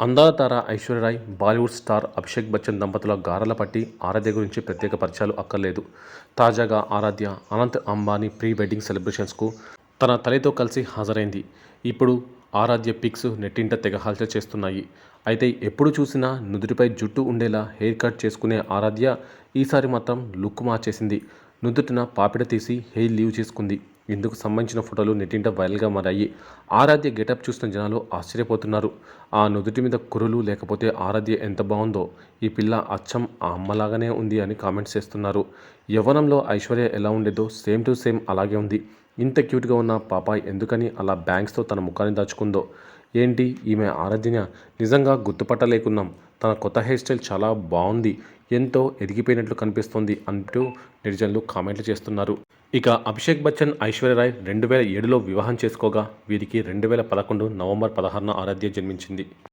అందాల తార ఐశ్వర్యరాయ్, బాలీవుడ్ స్టార్ అభిషేక్ బచ్చన్ దంపతుల గారాల పట్టి ఆరాధ్య గురించి ప్రత్యేక పరిచయాలు అక్కర్లేదు. తాజాగా ఆరాధ్య అనంత్ అంబానీ ప్రీ వెడ్డింగ్ సెలబ్రేషన్స్కు తన తల్లితో కలిసి హాజరైంది. ఇప్పుడు ఆరాధ్య పిక్స్ నెట్టింట తెగ హల్చల్ చేస్తున్నాయి. అయితే ఎప్పుడు చూసినా నుదుటిపై జుట్టు ఉండేలా హెయిర్ కట్ చేసుకునే ఆరాధ్య ఈసారి మాత్రం లుక్ మార్చేసింది. నుదుటిన పాపిడ తీసి హెయిర్ లీవ్ చేసుకుంది. ఇందుకు సంబంధించిన ఫోటోలు నెట్టింట వైరల్గా మారాయి. ఆరాధ్య గెటప్ చూసిన జనాలు ఆశ్చర్యపోతున్నారు. ఆ నుదుటి మీద కురులు లేకపోతే ఆరాధ్య ఎంత బాగుందో, ఈ పిల్ల అచ్చం ఆ అమ్మలాగానే ఉంది అని కామెంట్స్ చేస్తున్నారు. యవ్వనంలో ఐశ్వర్య ఎలా ఉండేదో సేమ్ టు సేమ్ అలాగే ఉంది. ఇంత క్యూట్గా ఉన్న పాపాయ్ ఎందుకని అలా బ్యాంగ్స్తో తన ముఖాన్ని దాచుకుందో ఏంటి, ఈమె ఆరాధ్యన నిజంగా గుర్తుపట్టలేకున్నాం. తన కొత్త హెయిర్ స్టైల్ చాలా బాగుంది, ఎంతో ఎదిగిపోయినట్లు కనిపిస్తోంది అంటూ నెటిజన్లు కామెంట్లు చేస్తున్నారు. ఇక అభిషేక్ బచ్చన్, ఐశ్వర్యరాయ్ 2007లో వివాహం చేసుకోగా వీరికి 2011 నవంబర్ 16న ఆరాధ్య జన్మించింది.